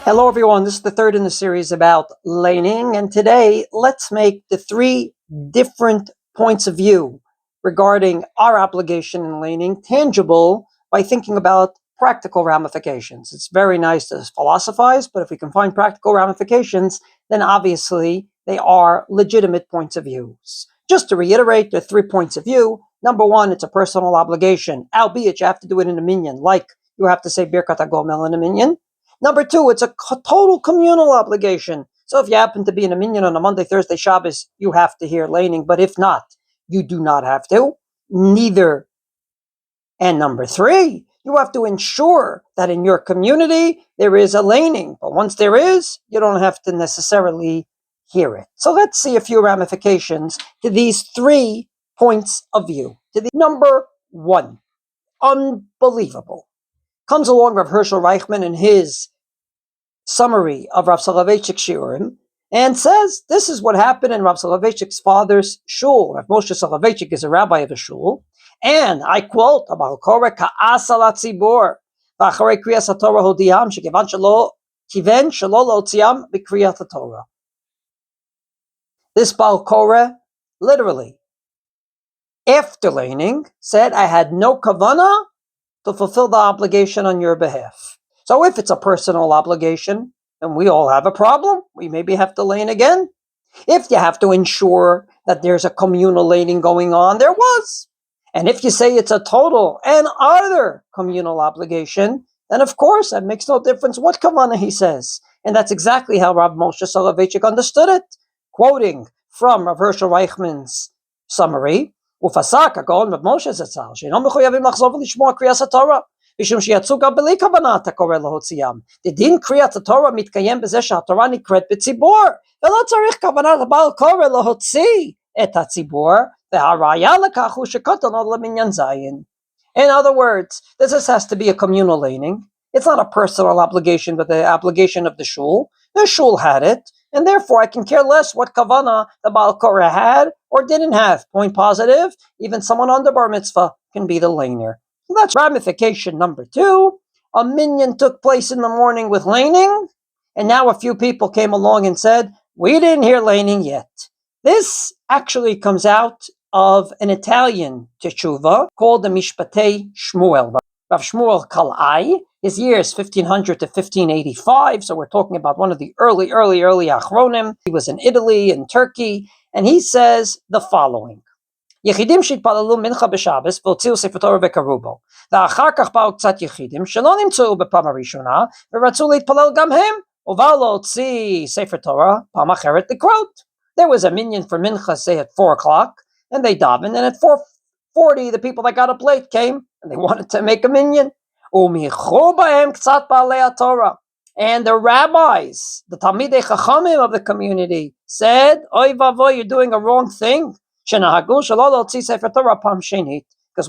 Hello everyone, this is the third in the series about Laining, and today let's make the three different points of view regarding our obligation in Laining tangible by thinking about practical ramifications. It's very nice to philosophize, but if we can find practical ramifications, then obviously they are legitimate points of view. Just to reiterate, there are 3 points of view. Number one, it's a personal obligation, albeit you have to do it in a minyan, like you have to say Birkat HaGomel in a minyan. Number two, it's a total communal obligation. So if you happen to be in a minyan on a Monday, Thursday, Shabbos, you have to hear laning. But if not, you do not have to. Neither. And number three, you have to ensure that in your community there is a laning. But once there is, you don't have to necessarily hear it. So let's see a few ramifications to these 3 points of view. Number one, unbelievable. Comes along Rav Hershel Reichman in his summary of Rav Soloveitchik's shiurim and says this is what happened in Rav Soloveitchik's father's shul. Rav Moshe Soloveitchik is a rabbi of a shul, and I quote, Baal Koreh ka'as al hatzibur v'acharei kriyas haTorah hodiyam shekivan shelo lotziam b'kriyat haTorah. This Baal Koreh, literally, after laning, said, I had no kavanah to fulfill the obligation on your behalf. So if it's a personal obligation, then we all have a problem. We maybe have to lane again. If you have to ensure that there's a communal laning going on, there was. And if you say it's a total and other communal obligation, then of course that makes no difference what kavanah he says. And that's exactly how Rav Moshe Soloveitchik understood it. Quoting from Rav Hershel Reichman's summary, ופסק הגאון רב משה זצ"ל שאינם מחויבים לחזור ולשמוע קריאת התורה משום שיצאו גם בלי כוונת הקורא להוציאם. דין קריאת התורה מתקיים בזה שהתורה נקראת בציבור ולא צריך כוונת הבעל קורא להוציא את הציבור, והראיה לכך הוא שקטנו למניין זין. In other words, this has to be a communal laning. It's not a personal obligation, but the obligation of the shul. The shul had it, and therefore I can care less what kavanah the Baal Koreh had or didn't have. Point positive, even someone on the bar mitzvah can be the laner. So that's ramification number 2. A minyan took place in the morning with laning, and now a few people came along and said, we didn't hear laning yet. This actually comes out of an Italian teshuva called the Mishpatei Shmuel. Rav Shmuel Kalai, his year is 1500 to 1585, so we're talking about one of the early Achronim. He was in Italy and Turkey, and he says the following. יחידים שהתפללו מנחה בשבס והוציאו ספר תורה וקראו בו, ואחר כך באו קצת יחידים שלא נמצאו בפעם הראשונה ורצו להתפלל גם הם, ובאו להוציא ספר תורה פעם אחרת לקרות. There was a minyan for mincha, say at 4 o'clock, and they davened, and at 4:40 the people that got up late came, and they wanted to make a minyan. ומיחו בהם קצת בעלי התורה. And the rabbis, the Talmidei Chachamim of the community, said, Oy vavoy, you're doing a wrong thing. Because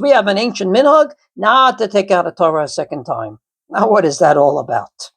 we have an ancient minhag not to take out a Torah a second time. Now what is that all about?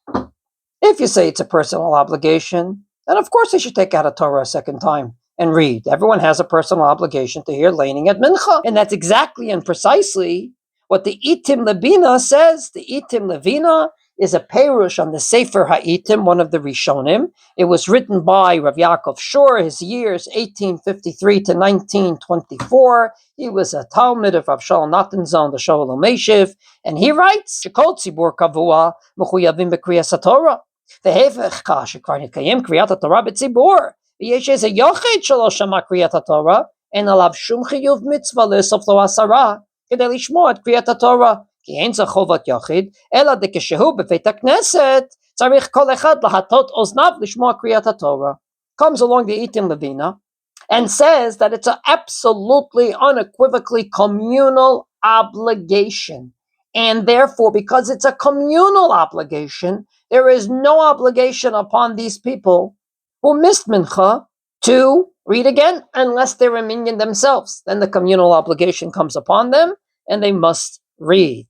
If you say it's a personal obligation, then of course they should take out a Torah a second time and read. Everyone has a personal obligation to hear laning at mincha. And that's exactly and precisely what the Itim Levina says. The Itim Levina is a perush on the Sefer Ha'itim, one of the Rishonim. It was written by Rav Yaakov Shor, his years 1853 to 1924. He was a Talmud of Rav Shalom Natanzon, the Sholem Meshiv, and he writes, Shekol tzibur kavua mechuyavim b'kriyas haTorah. V'hefech ka shekvar nitkayem kriyat haTorah b'tzibur. V'yesh eze yochid shelo shama kriyat haTorah, en alav shum chiyuv mitzvah le'esof lo asara, kedei lishmo et kriyat haTorah. כי אין זה חובת יחיד, אלא דכשהוא בבית הכנסת, צריך כל אחד להטות אוזניו לשמוע קריאת התורה. Comes along the Itim Levina and says that it's an absolutely, unequivocally communal obligation. And therefore, because it's a communal obligation, there is no obligation upon these people who missed mincha to read again unless they're a minyan themselves. Then the communal obligation comes upon them and they must read.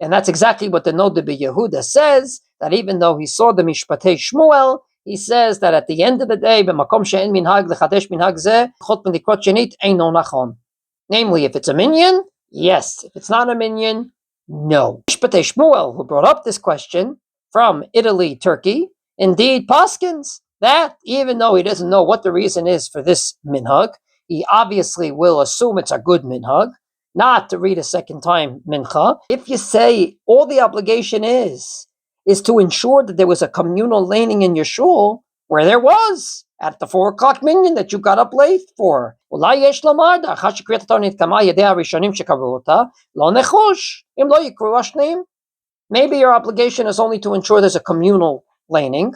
And that's exactly what the Nod Yehuda says, that even though he saw the Mishpatei Shmuel, he says that at the end of the day, b'makom she'en minhag lechadesh minhag zeh, chot b'likrot shenit eino nachon. Namely, if it's a minyan, yes. If it's not a minyan, no. Mishpatei Shmuel, who brought up this question from Italy, Turkey, indeed paskins that even though he doesn't know what the reason is for this minhag, he obviously will assume it's a good minhag, not to read a second time mincha. If you say all the obligation is to ensure that there was a communal laning in your shul, where there was, at the 4 o'clock minyan that you got up late for. Maybe your obligation is only to ensure there's a communal laning.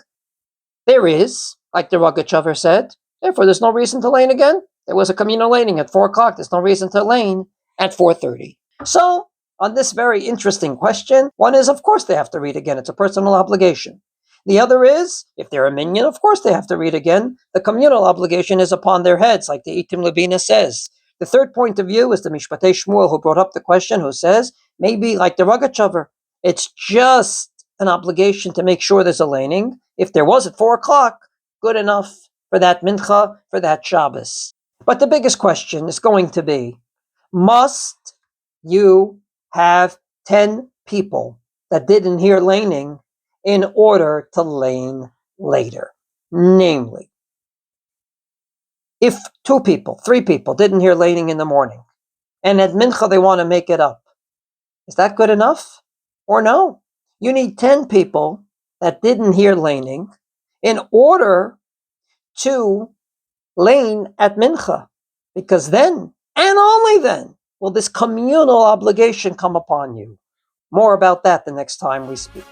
There is, like the Rogachover said, therefore there's no reason to lane again. There was a communal laning at 4 o'clock, there's no reason to lane at 4:30. So, on this very interesting question, one is, of course they have to read again. It's a personal obligation. The other is, if they're a minyan, of course they have to read again. The communal obligation is upon their heads, like the Itim Levina says. The third point of view is the Mishpatei Shmuel, who brought up the question, who says, maybe like the Rogachover, it's just an obligation to make sure there's a laning. If there was at 4 o'clock, good enough for that mincha, for that Shabbos. But the biggest question is going to be, must you have 10 people that didn't hear laning in order to lane later? Namely, if 2 people, 3 people didn't hear laning in the morning, and at mincha they want to make it up, is that good enough? Or no? You need 10 people that didn't hear laning in order to lane at mincha, because then, and only then, will this communal obligation come upon you. More about that the next time we speak.